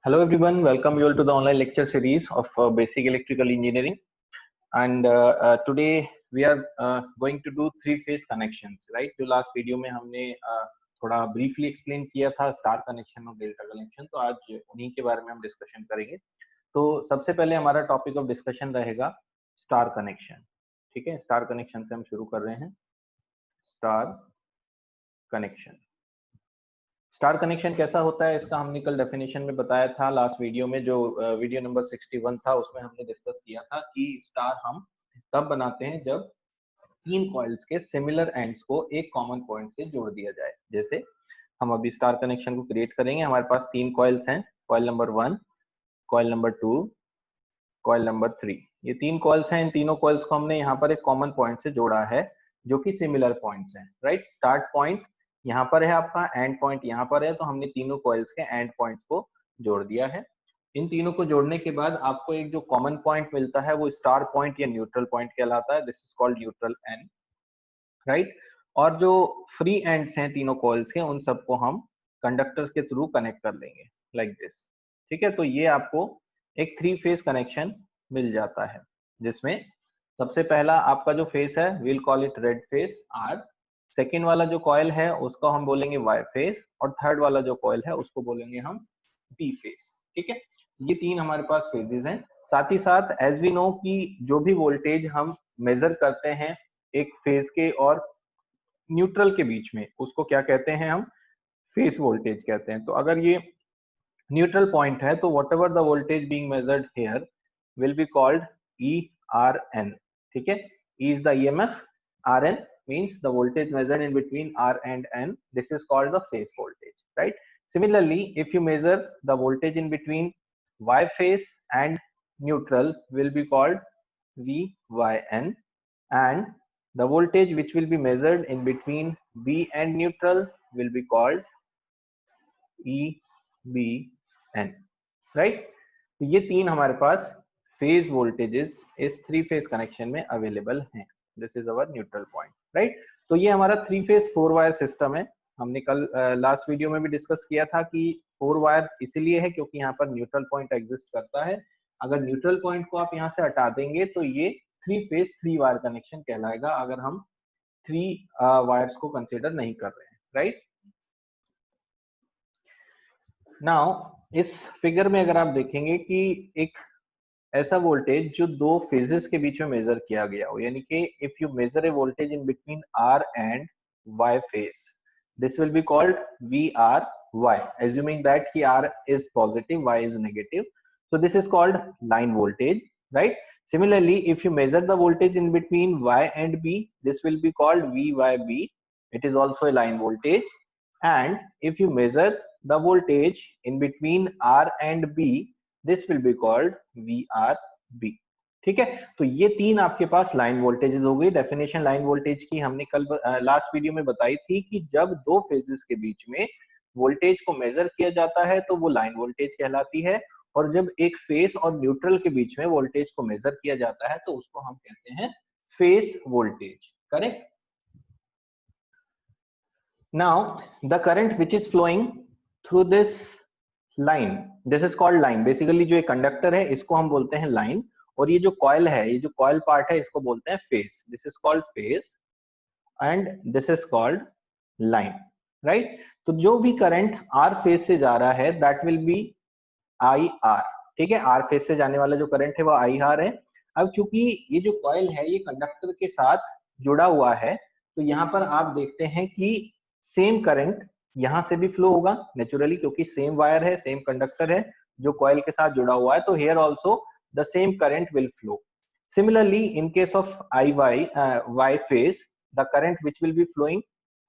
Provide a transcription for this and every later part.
Hello everyone, welcome you all to the online lecture series of Basic Electrical Engineering. And today we are going to do three-phase connections, right? जो last video में हमने थोड़ा briefly explain किया था star connection और delta connection, तो आज उन्हीं के बारे में हम डिस्कशन करेंगे। तो सबसे पहले हमारा टॉपिक ऑफ डिस्कशन रहेगा स्टार कनेक्शन। ठीक है, स्टार कनेक्शन से हम शुरू कर रहे हैं। स्टार कनेक्शन, स्टार कनेक्शन कैसा होता है इसका हमने कल डेफिनेशन में बताया था लास्ट वीडियो में, जो वीडियो नंबर 61 था उसमें हमने डिस्कस किया था कि स्टार हम तब बनाते हैं जब तीन कॉइल्स के सिमिलर एंड्स को एक कॉमन पॉइंट से जोड़ दिया जाए। जैसे हम अभी स्टार कनेक्शन को क्रिएट करेंगे, हमारे पास तीन कॉइल्स हैं, coil number 1, coil number 2, coil number 3। ये तीन कॉइल्स हैं, इन तीनों कॉइल्स को हमने यहाँ पर एक कॉमन पॉइंट से जोड़ा है जो कि सिमिलर पॉइंट्स हैं, राइट। स्टार्ट पॉइंट यहाँ पर है आपका, एंड पॉइंट यहाँ पर है, तो हमने तीनों कॉइल्स के एंड पॉइंट्स को जोड़ दिया है। इन तीनों को जोड़ने के बाद आपको एक जो कॉमन पॉइंट मिलता है वो स्टार पॉइंट या न्यूट्रल पॉइंट कहलाता है। This is called neutral and, right. और जो फ्री एंड्स हैं तीनों कॉइल्स के, उन सबको हम कंडक्टर्स के थ्रू कनेक्ट कर लेंगे लाइक दिस। ठीक है, तो ये आपको एक थ्री फेज कनेक्शन मिल जाता है, जिसमें सबसे पहला आपका जो फेस है will call it red phase R, second वाला जो कॉइल है उसको हम बोलेंगे वाई फेस, और थर्ड वाला जो कॉइल है उसको बोलेंगे हम पी फेस। ठीक है, ये तीन हमारे पास फेजेस हैं। साथ ही साथ एज वी नो कि जो भी वोल्टेज हम मेजर करते हैं एक फेज के और न्यूट्रल के बीच में, उसको क्या कहते हैं हम, फेस वोल्टेज कहते हैं। तो अगर ये न्यूट्रल पॉइंट है तो what ever the voltage being measured here will be called ERN। ठीक है, E is the EMF, RN means the voltage measured in between R and N. This is called the phase voltage, right? Similarly, if you measure the voltage in between Y phase and neutral will be called VYN, and the voltage which will be measured in between B and neutral will be called EBN, right? तो ये तीन हमारे पास phase voltages इस three phase connection में available हैं। This is our neutral point, right. तो ये हमारा थ्री फेज 4 वायर सिस्टम है। हमने कल लास्ट वीडियो में भी डिस्कस किया था कि 4 वायर इसीलिए है क्योंकि यहाँ पर न्यूट्रल पॉइंट एग्जिस्ट करता है। अगर न्यूट्रल पॉइंट को आप यहाँ से हटा देंगे तो ये थ्री फेज 3 वायर कनेक्शन कहलाएगा, अगर हम 3 वायर्स को कंसिडर नहीं कर रहे हैं, राइट। नाउ इस फिगर में अगर आप देखेंगे कि एक ऐसा वोल्टेज जो दो फेजेस के बीच में मेजर किया गया हो, यानी कि if you measure a voltage in between R and Y phase, this will be called VRY, assuming that कि R is positive, Y is negative, so this is called line voltage, right? Similarly, if you measure the voltage in between Y and B, this will be called VYB, it is also a line voltage. And if you measure the voltage in between R and B, this will be called VRB। ठीक है, तो ये तीन आपके पास line voltages हो गई। Definition line voltage की हमने कल लास्ट वीडियो में बताई थी कि जब दो फेजेस के बीच में वोल्टेज को मेजर किया जाता है तो वो लाइन वोल्टेज कहलाती है, और जब एक फेज और न्यूट्रल के बीच में वोल्टेज को मेजर किया जाता है तो उसको हम कहते हैं phase voltage, correct. Now the current which is flowing through this line, this is called line। Basically जो एक कंडक्टर है इसको हम बोलते हैं लाइन, और ये जो कॉइल है, ये जो कॉइल पार्ट है इसको बोलते हैं phase. This is called phase and this is called line, right. तो जो भी करंट आर फेज से जा रहा है दैट विल बी IR। ठीक है, आर फेज से जाने वाला जो करंट है वो IR है। अब चूंकि ये जो कॉइल है ये कंडक्टर के साथ जुड़ा हुआ है, तो यहाँ पर आप देखते हैं कि सेम करंट यहां से भी फ्लो होगा नेचुरली, क्योंकि सेम वायर है, सेम कंडक्टर है जो कॉइल के साथ जुड़ा हुआ है, तो here also the same current will flow. Similarly in case of Y phase, the current which will be flowing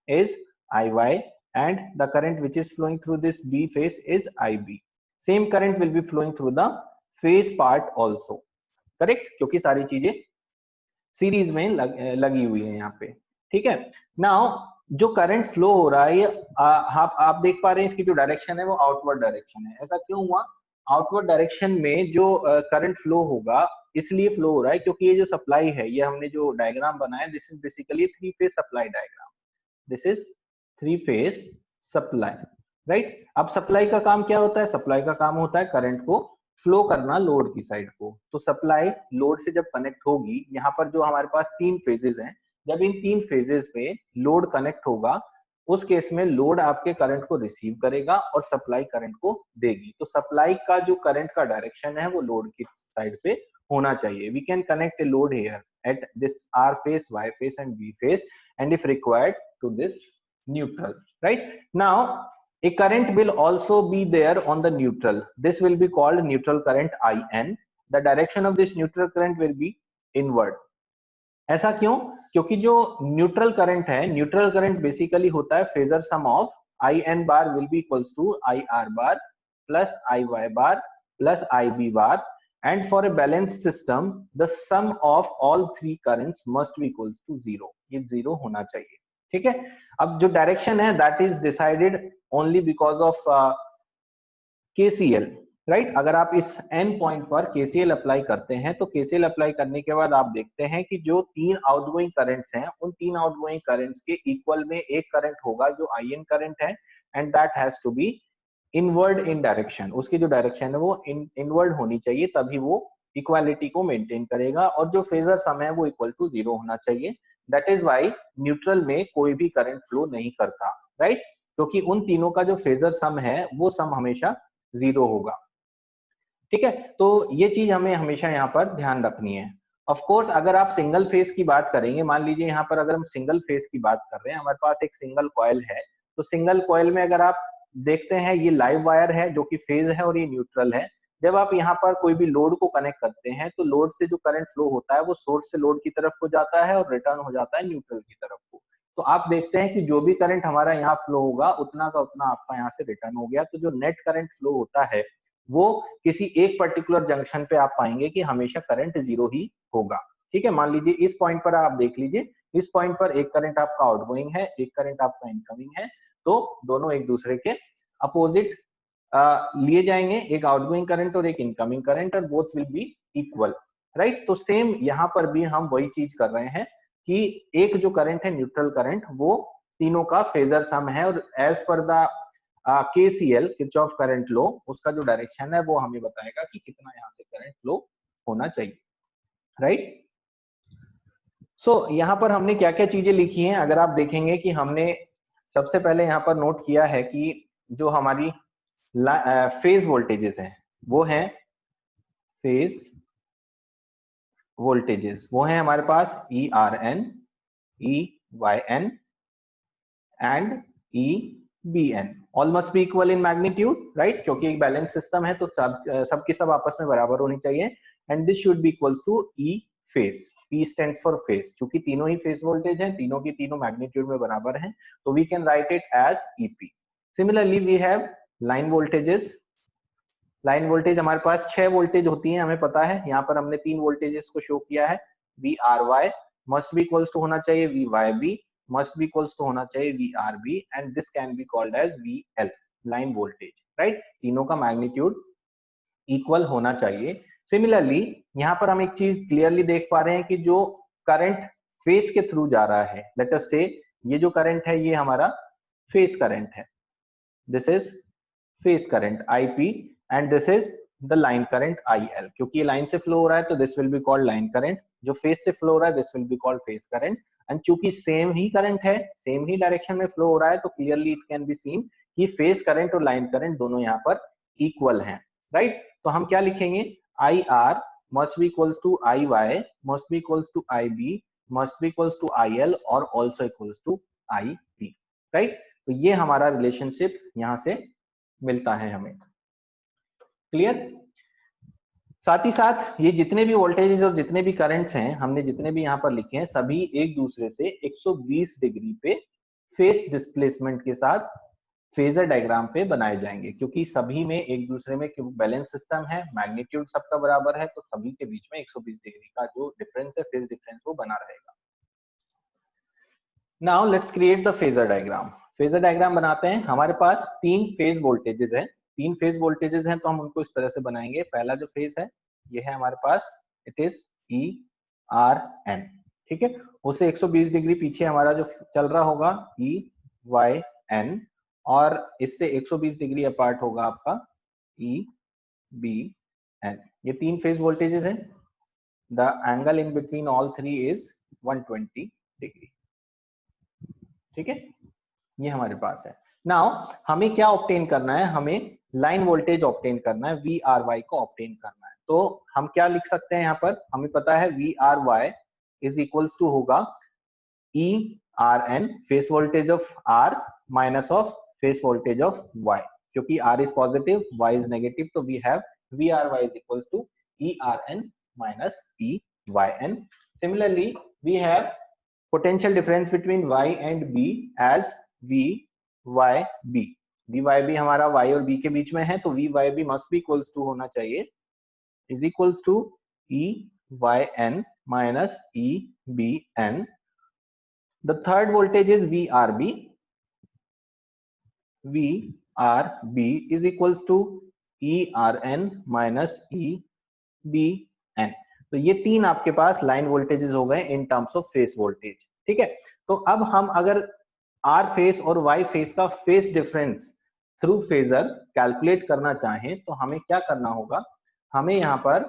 is IY, and the current which is flowing through this B phase is IB। same current will be flowing through the phase part also, correct, क्योंकि सारी चीजें series में लगी हुई है यहाँ पे। ठीक है, नाउ जो करंट फ्लो हो रहा है आप देख पा रहे हैं इसकी जो डायरेक्शन है वो आउटवर्ड डायरेक्शन है। ऐसा क्यों हुआ? आउटवर्ड डायरेक्शन में जो करंट फ्लो होगा इसलिए फ्लो हो रहा है क्योंकि ये जो सप्लाई है, ये हमने जो डायग्राम बनाया, this is basically three phase supply diagram. This is three phase supply, right. अब सप्लाई का काम क्या होता है? सप्लाई का काम होता है करंट को फ्लो करना लोड की साइड को। तो सप्लाई लोड से जब कनेक्ट होगी, यहाँ पर जो हमारे पास 3 फेजेस हैं, जब इन 3 फेजेस पे लोड कनेक्ट होगा, उस केस में लोड आपके करंट को रिसीव करेगा और सप्लाई करंट को देगी। तो सप्लाई का जो करंट का डायरेक्शन है वो लोड की साइड पे होना चाहिए। We can connect a load here at this R phase, Y phase and B phase, and if required to this neutral, right? Now a current will also be there on the neutral. This will be called neutral current IN. The direction of this neutral current will be inward. ऐसा क्यों? क्योंकि जो neutral current है, neutral current basically होता है phasor sum of I N bar will be equals to I R bar plus I Y bar plus I B bar, and for a balance system the sum of all three currents must be equals to zero. ये zero होना चाहिए, ठीक है। अब जो direction है that is decided only because of KCL, right. अगर आप इस एन पॉइंट पर केसीएल अप्लाई करते हैं तो केसीएल अप्लाई करने के बाद आप देखते हैं कि जो 3 आउटगोइंग करंट्स हैं, उन 3 आउटगोइंग करंट्स के इक्वल में एक करंट होगा जो आईएन करंट है, and that has to be inward in direction. उसकी जो डायरेक्शन है वो इनवर्ड होनी चाहिए, तभी वो इक्वालिटी को मेंटेन करेगा, और जो फेजर सम है वो इक्वल टू जीरो होना चाहिए। दैट इज वाई न्यूट्रल में कोई भी करंट फ्लो नहीं करता, राइट, क्योंकि उन तीनों का जो फेजर सम है वो सम हमेशा जीरो होगा, ठीक है। तो ये चीज हमें हमेशा यहाँ पर ध्यान रखनी है। ऑफ कोर्स अगर आप सिंगल फेस की बात करेंगे, मान लीजिए यहाँ पर अगर हम सिंगल फेस की बात कर रहे हैं, हमारे पास एक सिंगल कॉइल है, तो सिंगल कॉइल में अगर आप देखते हैं ये लाइव वायर है जो कि फेज है और ये न्यूट्रल है। जब आप यहाँ पर कोई भी लोड को कनेक्ट करते हैं तो लोड से जो करंट फ्लो होता है वो सोर्स से लोड की तरफ को जाता है और रिटर्न हो जाता है न्यूट्रल की तरफ को। तो आप देखते हैं कि जो भी करंट हमारा यहाँ फ्लो होगा उतना का उतना आपका यहाँ से रिटर्न हो गया। तो जो नेट करंट फ्लो होता है वो किसी एक पर्टिकुलर जंक्शन पे आप पाएंगे कि हमेशा करंट जीरो ही होगा, ठीक है। मान लीजिए इस पॉइंट पर आप देख लीजिए, इस पॉइंट पर एक करंट आपका आउटगोइंग है, एक करंट आपका इनकमिंग है, तो दोनों एक दूसरे के अपोजिट लिए जाएंगे, एक आउटगोइंग करंट और एक इनकमिंग करंट, और both will be equal, right. तो सेम यहाँ पर भी हम वही चीज कर रहे हैं कि एक जो करंट है न्यूट्रल करंट, वो तीनों का फेजर सम है, और एज पर the KCL Kirchhoff current law उसका जो डायरेक्शन है वो हमें बताएगा कि कितना यहाँ से करंट फ्लो होना चाहिए, राइट। सो यहाँ पर हमने क्या क्या चीजें लिखी हैं, अगर आप देखेंगे कि हमने सबसे पहले यहाँ पर नोट किया है कि जो हमारी फेज वोल्टेजेस हैं वो हैं फेज वोल्टेजेस, वो है हमारे पास E R N, E Y N and E B N. All must be equal in magnitude, right, क्योंकि एक बैलेंस सिस्टम है तो सब की सब आपस में बराबर होनी चाहिए। And this should be equals to E phase, P stands for phase, क्योंकि तीनों ही फेज वोल्टेज हैं, तीनों की तीनों मैग्नीट्यूड में बराबर हैं, तो we can write it as EP। Similarly we have line voltages. Line voltage हमारे पास 6 वोल्टेज होती है, हमें पता है। यहाँ पर हमने 3 वोल्टेजेस को शो किया है। VRY must be equals to होना चाहिए VYB, must be equals to होना चाहिए VRB, and this can be called as VL, line voltage, right. तीनों का मैग्नीट्यूड इक्वल होना चाहिए। सिमिलरली यहाँ पर हम एक चीज क्लियरली देख पा रहे हैं कि जो करंट फेस के थ्रू जा रहा है, लेट अस से ये जो करंट है ये हमारा फेस करंट है, this is face current IP, and this is the line current IL। क्योंकि ये लाइन से फ्लो हो रहा है तो this will be called line current, जो फेस से फ्लो हो रहा है this will be called face current. And चूंकि सेम ही करंट है, सेम ही डायरेक्शन में फ्लो हो रहा है, तो clearly it can be seen कि फेस करंट और लाइन करंट दोनों यहाँ पर इक्वल हैं, राइट। तो हम क्या लिखेंगे, IR must be equals to IY must be equals to IB must be equals to IL और also equals to IP, right. तो ये हमारा रिलेशनशिप यहाँ से मिलता है हमें, क्लियर। साथ ही साथ ये जितने भी वोल्टेजेस और जितने भी करंट्स हैं, हमने जितने भी यहाँ पर लिखे हैं, सभी एक दूसरे से 120 डिग्री पे फेस डिस्प्लेसमेंट के साथ फेजर डायग्राम पे बनाए जाएंगे, क्योंकि सभी में एक दूसरे में बैलेंस सिस्टम है, मैग्नीट्यूड सबका बराबर है, तो सभी के बीच में 120 डिग्री का जो डिफरेंस है, फेज डिफरेंस, वो बना रहेगा। Now let's create the phasor diagram. Phasor diagram बनाते हैं। हमारे पास 3 फेज वोल्टेजेस हैं, 3 फेज वोल्टेजेस हैं, तो हम उनको इस तरह से बनाएंगे। पहला जो फेज है ये है हमारे पास, इट इज ERN, ठीक है। उसे 120 डिग्री पीछे हमारा जो चल रहा होगा EYN, और इससे 120 डिग्री अपार्ट होगा आपका ई बी एन। ये 3 फेज वोल्टेजेस हैं। The angle in between all 3 is 120 degree. ठीक है, ये हमारे पास है। नाउ हमें क्या ऑब्टेन करना है, हमें लाइन वोल्टेज ऑब्टेन करना है, वी आर वाई को ऑब्टेन करना है। तो हम क्या लिख सकते हैं, यहाँ पर हमें पता है V R Y is equals to होगा E R N phase voltage of R minus of phase voltage of Y, क्योंकि R is positive Y is negative, तो we have V R Y is equals to E R N minus E Y N. Similarly we have potential difference between y and b as v y b। v y b हमारा y और b के बीच में है, तो v y b must be equals to होना चाहिए is equals to e y n minus e b n। the third voltage is v r b। v r b is equals to e r n minus e b n। तो ये 3 आपके पास line voltages हो गए in terms of phase voltage. ठीक है, तो अब हम अगर आर फेस और वाई फेस का phase difference through phasor calculate करना चाहें तो हमें क्या करना होगा, हमें यहाँ पर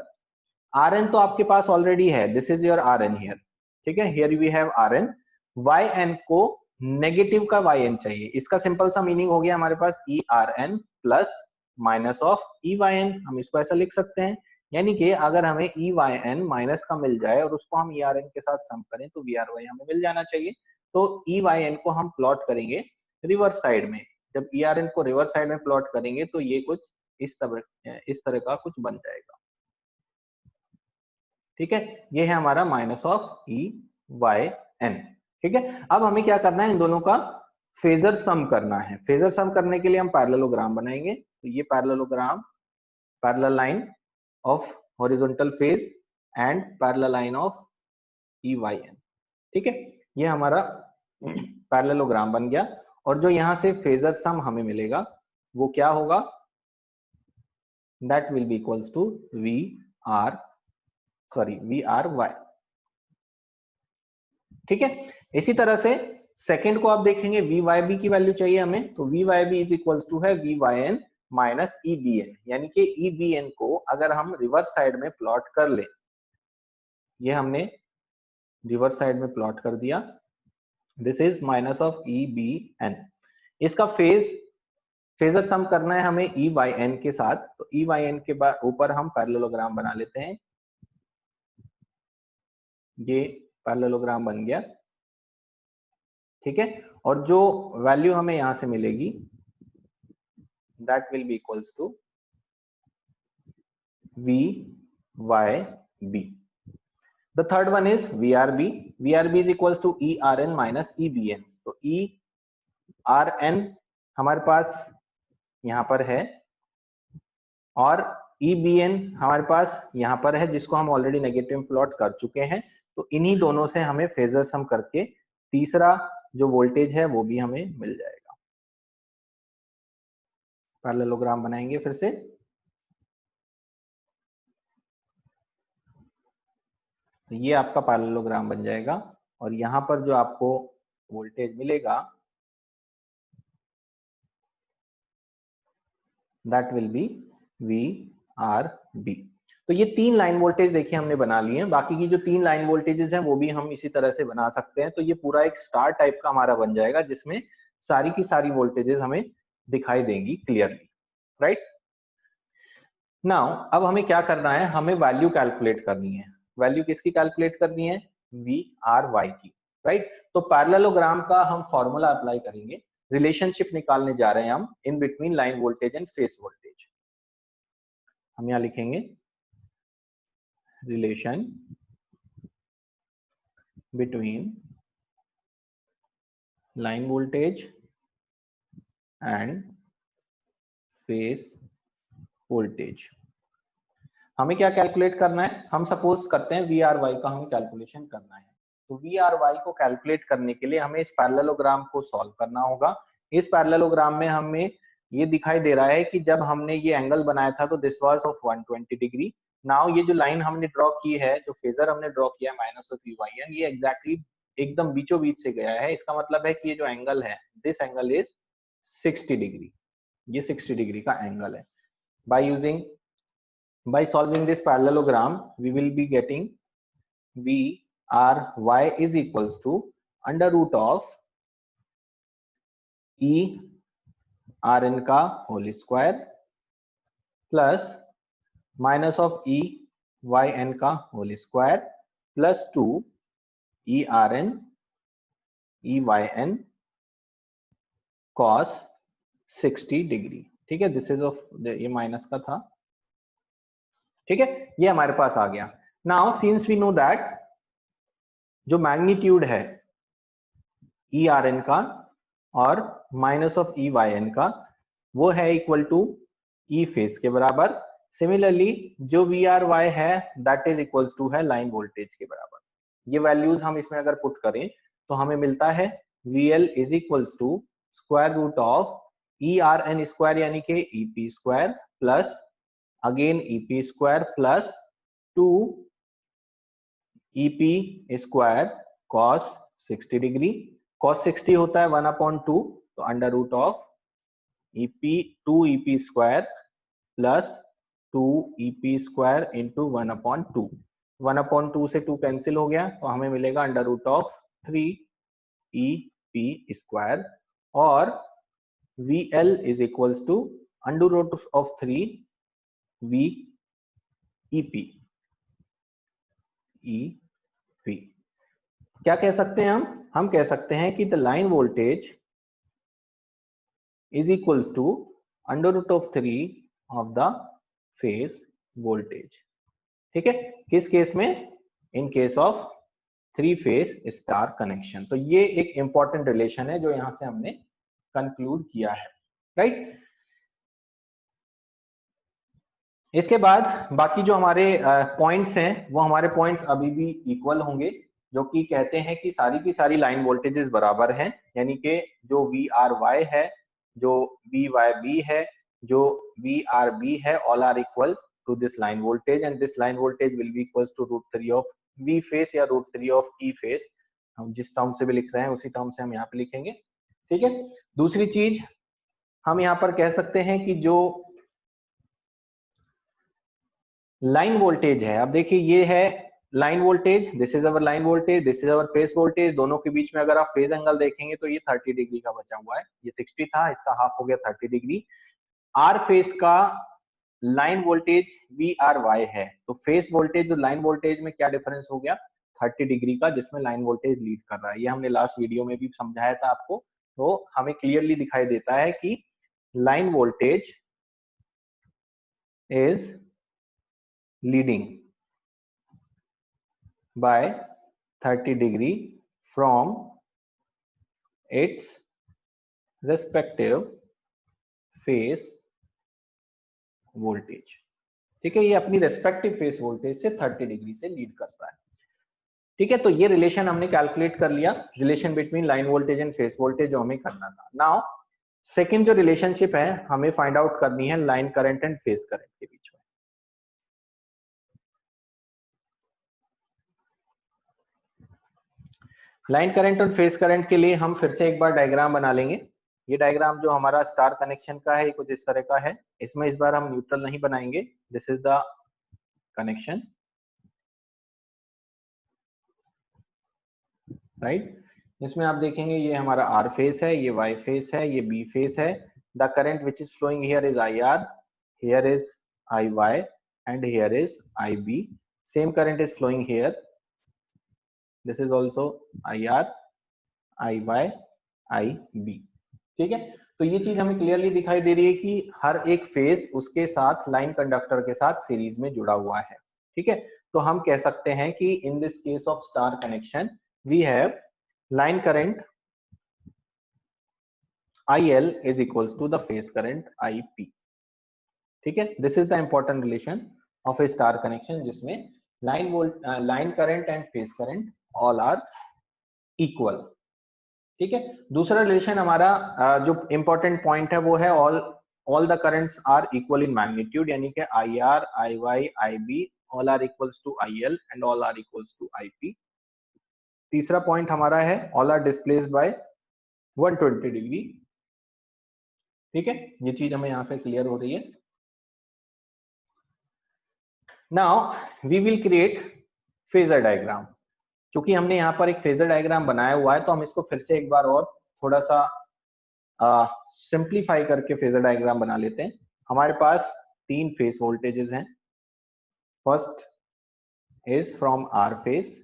आर एन तो आपके पास ऑलरेडी है, this is your R N here. ठीक है, here we have R N. Y N को नेगेटिव का वाई एन चाहिए, इसका सिंपल सा मीनिंग हो गया हमारे पास E R N plus minus of E Y N. हम इसको ऐसा लिख सकते हैं, यानी कि अगर हमें ई वाई एन माइनस का मिल जाए और उसको हम ई आर एन के साथ सम करें तो वी आर वाई हमें मिल जाना चाहिए। तो ई वाई एन को हम प्लॉट करेंगे रिवर्स साइड में। जब ई आर एन को रिवर्स साइड में प्लॉट करेंगे तो ये कुछ इस तरह का कुछ बन जाएगा। ठीक है, ये है हमारा minus of E Y N. ठीक है, अब हमें क्या करना है, इन दोनों का फेजर सम करना है। फेजर सम करने के लिए हम पैरेललोग्राम बनाएंगे। तो ये parallelogram, parallel line of horizontal phase and parallel line of EYN। ठीक है, ये हमारा पैरेललोग्राम बन गया। और जो यहां से फेजर सम हमें मिलेगा वो क्या होगा, that will be equals to V R Y. ठीक है, इसी तरह से सेकंड को आप देखेंगे, वी वाई बी की वैल्यू चाहिए हमें, तो V Y B is equals to है V Y N minus E B N. यानी कि ई बी एन को अगर हम रिवर्स साइड में प्लॉट कर ले, ये हमने रिवर्स साइड में प्लॉट कर दिया, this is minus of E B N. इसका फेजर सम करना है हमें ई वाई एन के साथ, तो ई वाई एन के ऊपर हम पैरेललोग्राम बना लेते हैं। ये पैरेललोग्राम बन गया। ठीक है, और जो वैल्यू हमें यहां से मिलेगी that will be equals to VYB। The third one is VRB। VRB is equals to ERN minus EBN। तो ERN हमारे पास यहां पर है और EBN हमारे पास यहां पर है, जिसको हम ऑलरेडी नेगेटिव प्लॉट कर चुके हैं। तो इन्हीं दोनों से हमें फेजर सम करके तीसरा जो वोल्टेज है वो भी हमें मिल जाएगा। पैरेललोग्राम बनाएंगे फिर से। तो ये आपका पैरेललोग्राम बन जाएगा और यहां पर जो आपको वोल्टेज मिलेगा दैट विल बी VRB। तो ये 3 लाइन वोल्टेज देखिए हमने बना लिए हैं। बाकी की जो 3 लाइन वोल्टेजेस हैं वो भी हम इसी तरह से बना सकते हैं। तो ये पूरा एक स्टार टाइप का हमारा बन जाएगा जिसमें सारी की सारी वोल्टेजेस हमें दिखाई देंगी क्लियरली, राइट। नाउ अब हमें क्या करना है, हमें वैल्यू कैलकुलेट करनी है। वैल्यू किसकी कैलकुलेट करनी है, VRY की, राइट। तो पैरेललोग्राम का हम फॉर्मूला अप्लाई करेंगे, रिलेशनशिप निकालने जा रहे हैं हम इन between line voltage and phase voltage. हम यहां लिखेंगे relation between line voltage and phase voltage. हमें क्या कैलकुलेट करना है, हम सपोज करते हैं VRY का हमें कैलकुलेशन करना है। तो VRY को कैलकुलेट करने के लिए हमें इस पैरेललोग्राम को सॉल्व करना होगा। इस पैरेललोग्राम में हमें ये दिखाई दे रहा है कि जब हमने ये एंगल बनाया था तो this was of 120 degree. Now ये जो लाइन हमने ड्रॉ की है, जो फेजर हमने ड्रॉ किया माइनस ऑफ VYN, ये एग्जैक्टली एकदम बीचों बीच से गया है। इसका मतलब है कि ये जो एंगल है, दिस एंगल इज 60 डिग्री, ये 60 डिग्री का एंगल है। by solving this parallelogram we will be getting VRY is equals to under root of E RN का whole square plus minus of E YN का whole square plus 2 E RN E YN cos 60 degree. ठीक है, this is of ये minus का था। ठीक है, ये हमारे पास आ गया। Now since we know that जो मैग्नीट्यूड है ई आर एन का और minus of E Y N का वो है इक्वल टू ई फेज के बराबर। सिमिलरली जो वी आर वाई है दैट इज इक्वल टू है लाइन वोल्टेज के बराबर। ये वैल्यूज हम इसमें अगर पुट करें तो हमें मिलता है V L is equals to square root of E R N square यानी कि E P square plus again E P square plus 2 E P square cos 60 degree. Cos 60 होता है 1/2 तो under root of EP 2 EP square plus 2 EP square into 1/2। 1/2 से 2 cancel हो गया तो हमें मिलेगा under root of 3 EP square और V L is equals to under root of 3 V EP EP. क्या कह सकते हैं हम कह सकते हैं कि the line voltage is equals to under root of 3 of the phase voltage। ठीक है, किस केस में? In case of 3 phase star connection. तो ये एक इंपॉर्टेंट रिलेशन है जो यहां से हमने कंक्लूड किया है, राइट। इसके बाद बाकी जो हमारे पॉइंट्स हैं वो हमारे पॉइंट्स अभी भी इक्वल होंगे, जो कि कहते हैं कि सारी की सारी लाइन वोल्टेजेस बराबर हैं, यानी कि जो वी आर वाई है, जो वी वाई बी है, जो वी आर बी है, all are equal to this line voltage and this line voltage will be equals to √3 of V phase या √3 ऑफ ई फेस। हम जिस टर्म से भी लिख रहे हैं उसी टर्म से हम यहाँ पे लिखेंगे। ठीक है, दूसरी चीज हम यहाँ पर कह सकते हैं कि जो लाइन वोल्टेज है, अब देखिए ये है line voltage, this is our line voltage, this is our phase voltage. दोनों के बीच में अगर आप फेज एंगल देखेंगे तो ये 30 डिग्री का बचा हुआ है। ये 60 था, इसका हाफ हो गया 30 डिग्री। आर फेस का line voltage V R Y है, तो फेस वोल्टेज जो लाइन वोल्टेज में क्या डिफरेंस हो गया 30 डिग्री का, जिसमें लाइन वोल्टेज लीड कर रहा है। ये हमने लास्ट वीडियो में भी समझाया था आपको। तो हमें क्लियरली दिखाई देता है कि line voltage is leading by 30 degree from its respective phase voltage। ठीक है, ये अपनी रेस्पेक्टिव फेस वोल्टेज से 30 डिग्री से लीड करता है। ठीक है, तो ये रिलेशन हमने कैलकुलेट कर लिया, relation between line voltage and face voltage जो हमें करना था। नाउ सेकंड जो रिलेशनशिप है हमें फाइंड आउट करनी है line current and face current के बीच में। लाइन करंट और फेज करंट के लिए हम फिर से एक बार डायग्राम बना लेंगे। ये डायग्राम जो हमारा स्टार कनेक्शन का है कुछ इस तरह का है। इसमें इस बार हम न्यूट्रल नहीं बनाएंगे, this is the connection, right. इसमें आप देखेंगे ये हमारा आर फेस है, ये वाई फेस है, ये बी फेस है। The current which is flowing here is I R, here is I Y and here is I B. Same current is flowing here, this is also I R, I Y, I B. ठीक है, तो ये चीज हमें clearly दिखाई दे रही है कि हर एक फेज उसके साथ लाइन कंडक्टर के साथ सीरीज में जुड़ा हुआ है। ठीक है, तो हम कह सकते हैं कि in this case of star connection we have line current IL is equals to the phase current IP। ठीक है, this is the important relation of a star connection जिसमें line current and phase current all are equal. ठीक है, दूसरा relation हमारा जो important point है वो है all the currents are equal in magnitude, यानी कि IR, IY, IB all are equals to IL and all are equals to IP। तीसरा पॉइंट हमारा है all are displaced by 120 degree. ठीक है, ये चीज हमें यहाँ पे क्लियर हो रही है। Now we will create phasor diagram. क्योंकि हमने यहाँ पर एक फेजर डायग्राम बनाया हुआ है तो हम इसको फिर से एक बार और थोड़ा सा सिंप्लीफाई करके फेजर डायग्राम बना लेते हैं। हमारे पास 3 फेज वोल्टेजेस हैं। First is from R phase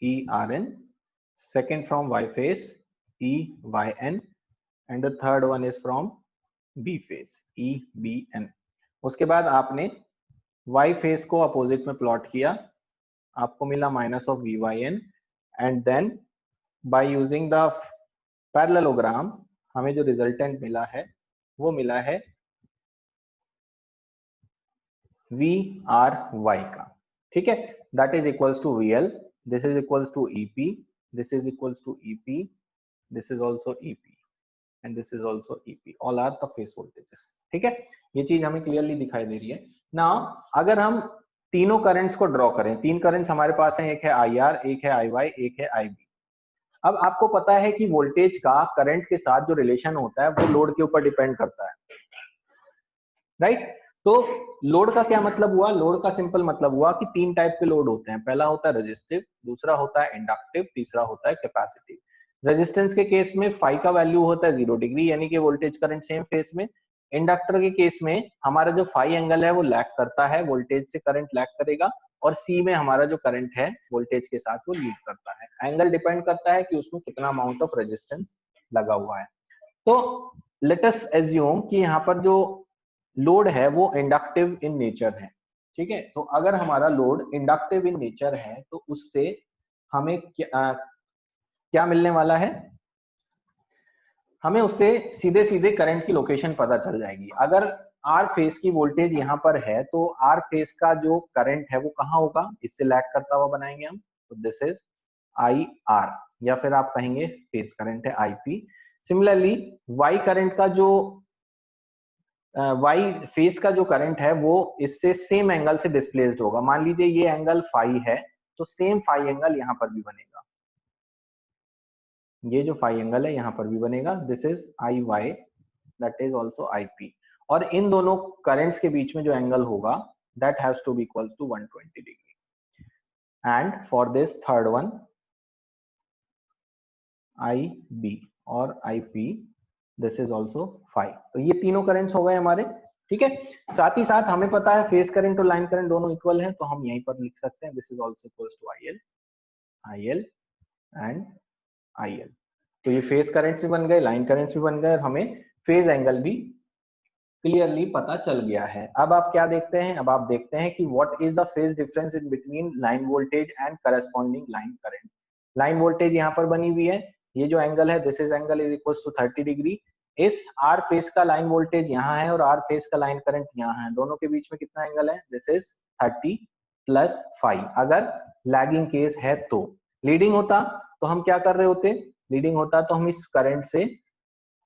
ERN, second from Y phase EYN, and the third one is from B phase EBN। उसके बाद आपने Y phase को अपोजिट में प्लॉट किया, आपको मिला minus of VYN, and then by using the parallelogram हमें जो रिजल्टेंट मिला है वो मिला है VRY का। ठीक है, that is equals to VL, this is equals to EP, this is equals to EP, this is also EP, and this is also EP, all are the phase voltages। ठीक है, ये चीज हमें क्लियरली दिखाई दे रही है। नाउ अगर हम तीनों करंट्स को ड्रॉ करें, 3 करंट्स हमारे पास हैं, एक है IR, एक है IY, एक है IB। अब आपको पता है कि वोल्टेज का करंट के साथ जो रिलेशन होता है वो लोड के ऊपर डिपेंड करता है, राइट? तो लोड का क्या मतलब हुआ? लोड का सिंपल मतलब हुआ कि 3 टाइप के लोड होते हैं। पहला होता है रेजिस्टिव, दूसरा होता है इंडक्टिव, तीसरा होता है कैपेसिटिव। रेजिस्टेंस के केस में फाई का वैल्यू होता है 0 डिग्री, यानी कि वोल्टेज करंट सेम फेज में। इंडक्टर के केस में हमारा जो फाई एंगल है वो लैग करता है, वोल्टेज से करंट लैग करेगा, और सी में हमारा जो करंट है वोल्टेज के साथ वो लीड करता है। एंगल डिपेंड करता है कि उसमें कितना अमाउंट ऑफ रेजिस्टेंस लगा हुआ है। तो लेट अस एज्यूम कि यहाँ पर जो लोड है वो इंडक्टिव इन नेचर है। ठीक है, तो अगर हमारा लोड इंडक्टिव इन नेचर है तो उससे हमें क्या मिलने वाला है? हमें उससे सीधे सीधे करंट की लोकेशन पता चल जाएगी। अगर आर फेज की वोल्टेज यहाँ पर है तो आर फेज का जो करंट है वो कहाँ होगा? इससे लैग करता हुआ बनाएंगे हम, तो दिस इज IR, या फिर आप कहेंगे फेज करंट है IP। सिमिलरली वाई करंट का जो वाई फेज का जो करंट है वो इससे सेम एंगल से डिस्प्लेस्ड होगा। मान लीजिए ये एंगल फाई है तो सेम फाई एंगल यहाँ पर भी बनेगा, ये जो फाई एंगल है यहाँ पर भी बनेगा। This is IY, that is also IP, और इन दोनों करंट्स के बीच में जो एंगल होगा that has to be equal to 120 degree. And for this third one IB और IP, दिस इज आल्सो 5। तो ये तीनों करंट्स हो गए हमारे। ठीक है, साथ ही साथ हमें पता है फेज करंट और लाइन करंट दोनों इक्वल हैं, तो हम यहीं पर लिख सकते हैं this is also equals to IL and IL। तो ये फेज करंट्स भी बन गए, लाइन करंट्स भी बन गए, और हमें फेज एंगल भी क्लियरली पता चल गया है। अब आप क्या देखते हैं? अब आप देखते हैं कि what is the phase difference in between line voltage and corresponding line current. Line voltage यहाँ पर बनी हुई है, ये जो एंगल है this is angle is equal to 30 degree. इस आर फेज का लाइन वोल्टेज यहाँ है और आर फेज का लाइन करंट यहाँ है, दोनों के बीच में कितना एंगल है? This is 30 plus 5। अगर लैगिंग केस है तो, लीडिंग होता तो हम क्या कर रहे होते? लीडिंग होता तो हम इस करंट से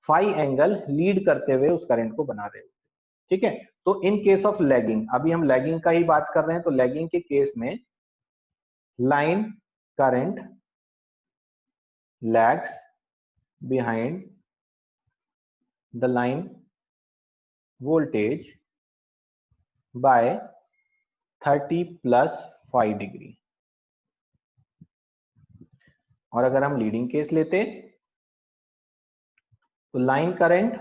फाई एंगल लीड करते हुए उस करंट को बना रहे होते। ठीक है, तो इन केस ऑफ लैगिंग, अभी हम लैगिंग का ही बात कर रहे हैं, तो लैगिंग के केस में line current lags behind the line voltage by 30 plus 5 degree. और अगर हम लीडिंग केस लेते तो लाइन करंट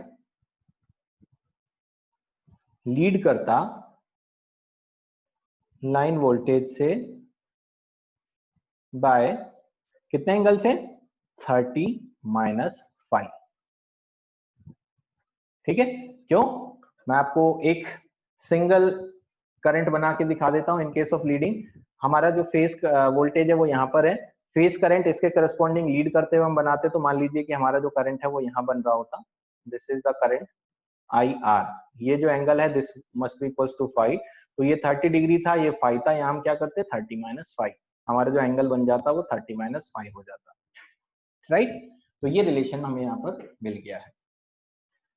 लीड करता लाइन वोल्टेज से बाय कितने एंगल से? 30 माइनस 5। ठीक है, क्यों? मैं आपको एक सिंगल करंट बना के दिखा देता हूं। इन केस ऑफ लीडिंग हमारा जो फेज वोल्टेज है वो यहाँ पर है, फेज करंट इसके करस्पॉन्डिंग लीड करते हुए हम बनाते, तो मान लीजिए कि हमारा जो करंट है वो यहाँ बन रहा होता, this is the current IR। ये जो एंगल है this must be equals to 5, तो ये 30 डिग्री था, ये 5 था, यहाँ हम क्या करते? 30 माइनस 5, हमारा जो एंगल बन जाता वो 30 माइनस 5 हो जाता, राइट? तो ये रिलेशन हमें यहाँ पर मिल गया है।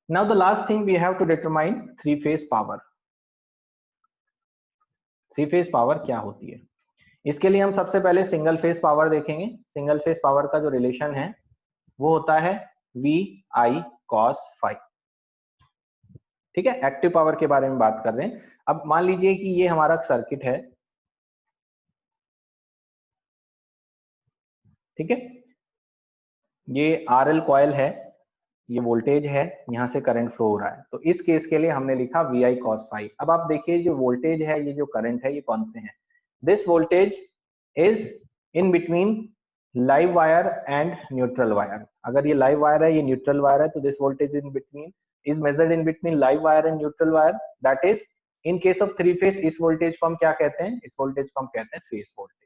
Now the last thing we have to determine three phase power। Three phase power क्या होती है? इसके लिए हम सबसे पहले सिंगल फेज पावर देखेंगे। सिंगल फेज पावर का जो रिलेशन है वो होता है VI cos phi। ठीक है, एक्टिव पावर के बारे में बात कर रहे हैं। अब मान लीजिए कि ये हमारा सर्किट है, ठीक है, ये आरएल कॉइल है, ये वोल्टेज है, यहां से करंट फ्लो हो रहा है। तो इस केस के लिए हमने लिखा वी आई कॉस फाई। अब आप देखिए जो वोल्टेज है, ये जो करंट है, ये कौन से हैं? This voltage is in between live wire and neutral wire. अगर ये लाइव वायर है, ये न्यूट्रल वायर है, तो this voltage in between is measured in between live wire and neutral wire. That is in case of three phase, इस voltage को हम क्या कहते हैं? इस वोल्टेज को हम कहते हैं फेज वोल्टेज।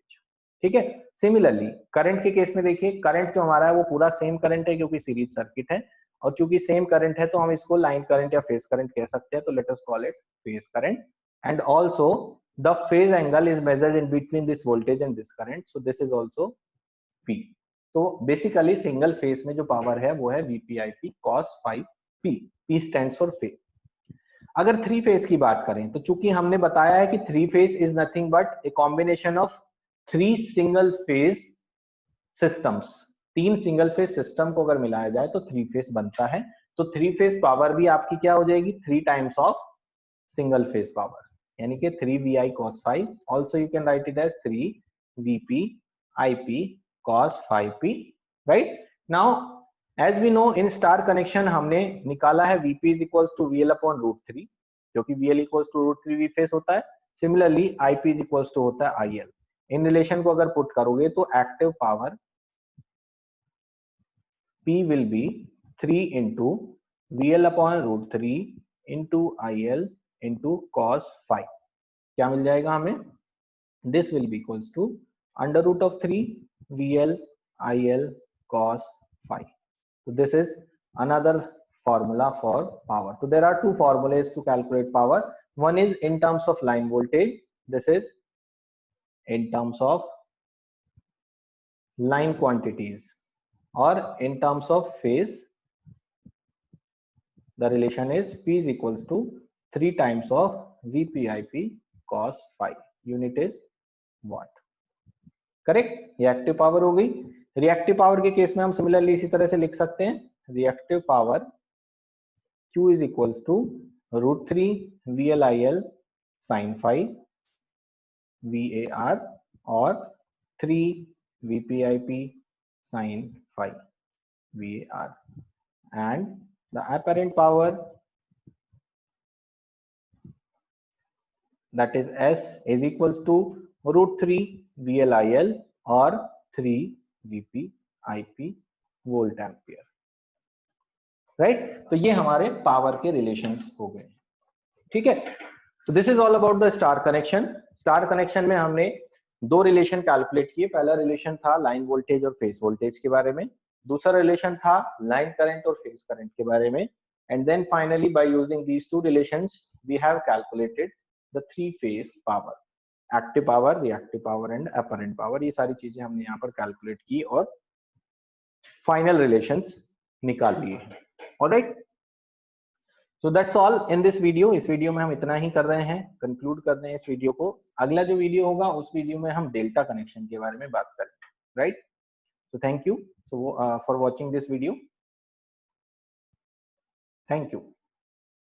ठीक है, सिमिलरली करंट के केस में देखिए, करंट जो हमारा है वो पूरा सेम करंट है क्योंकि सीरीज सर्किट है, और चूंकि सेम करंट है तो हम इसको लाइन करंट या फेज करंट कह सकते हैं। तो let us call it phase current. And also the phase angle is measured in between this voltage and this current, so this is also P। तो बेसिकली सिंगल फेज में जो power है वो है VPIP cos phi P। P stands for phase. अगर three phase की बात करें तो चूंकि हमने बताया है कि three phase is nothing but a combination of three single phase systems. तीन सिंगल फेज सिस्टम को अगर मिलाया जाए तो थ्री फेज बनता है। तो थ्री फेज पावर भी आपकी क्या हो जाएगी? Three times of single phase power, यानी कि 3 VI cos phi। Also you can write it as 3 VP IP cos phi P। Right now as we know in star connection हमने निकाला है VP is equals to VL upon √3, क्योंकि VL equals to √3 V face होता है। Similarly IP is equals to होता है IL। In relation को अगर पुट करोगे तो active power P will be 3 into VL upon √3 into IL into cos phi। क्या मिल जाएगा हमें? This will be equals to under root of 3 VL IL cos phi। So this is another formula for power. So there are two formulas to calculate power. One is in terms of line voltage. This is in terms of line quantities, or in terms of phase, the relation is P is equals to 3 times of VPIP cos phi। Unit is watt। Correct, ये active power हो गई। Reactive power के case में हम similarly इसी तरह से लिख सकते हैं। Reactive power Q is equals to √3 VLIL sin phi VAR और 3 VPIP sin phi VAR, and the apparent power, that is S, is equals to √3 VLIL और 3 VPIP वोल्ट एम्पियर। राइट, तो ये हमारे पावर के रिलेशंस हो गए। ठीक है, तो this is all about the star connection. Star connection में हमने दो रिलेशन कैलकुलेट किए। पहला रिलेशन था लाइन वोल्टेज और फेज वोल्टेज के बारे में, दूसरा रिलेशन था लाइन करंट और फेज करंट के बारे में। And then finally by using these two relations we have calculated the three phase power, active power, reactive power and apparent power. ये सारी चीजें हमने यहाँ पर कैलकुलेट की और फाइनल रिलेशंस निकाल लिए। Alright, so that's all in this video. इस वीडियो में हम इतना ही कर रहे हैं, कंक्लूड कर रहे हैं इस वीडियो को। अगला जो वीडियो होगा उस वीडियो में हम डेल्टा कनेक्शन के बारे में बात करेंगे। Right, so thank you for watching this video. Thank you.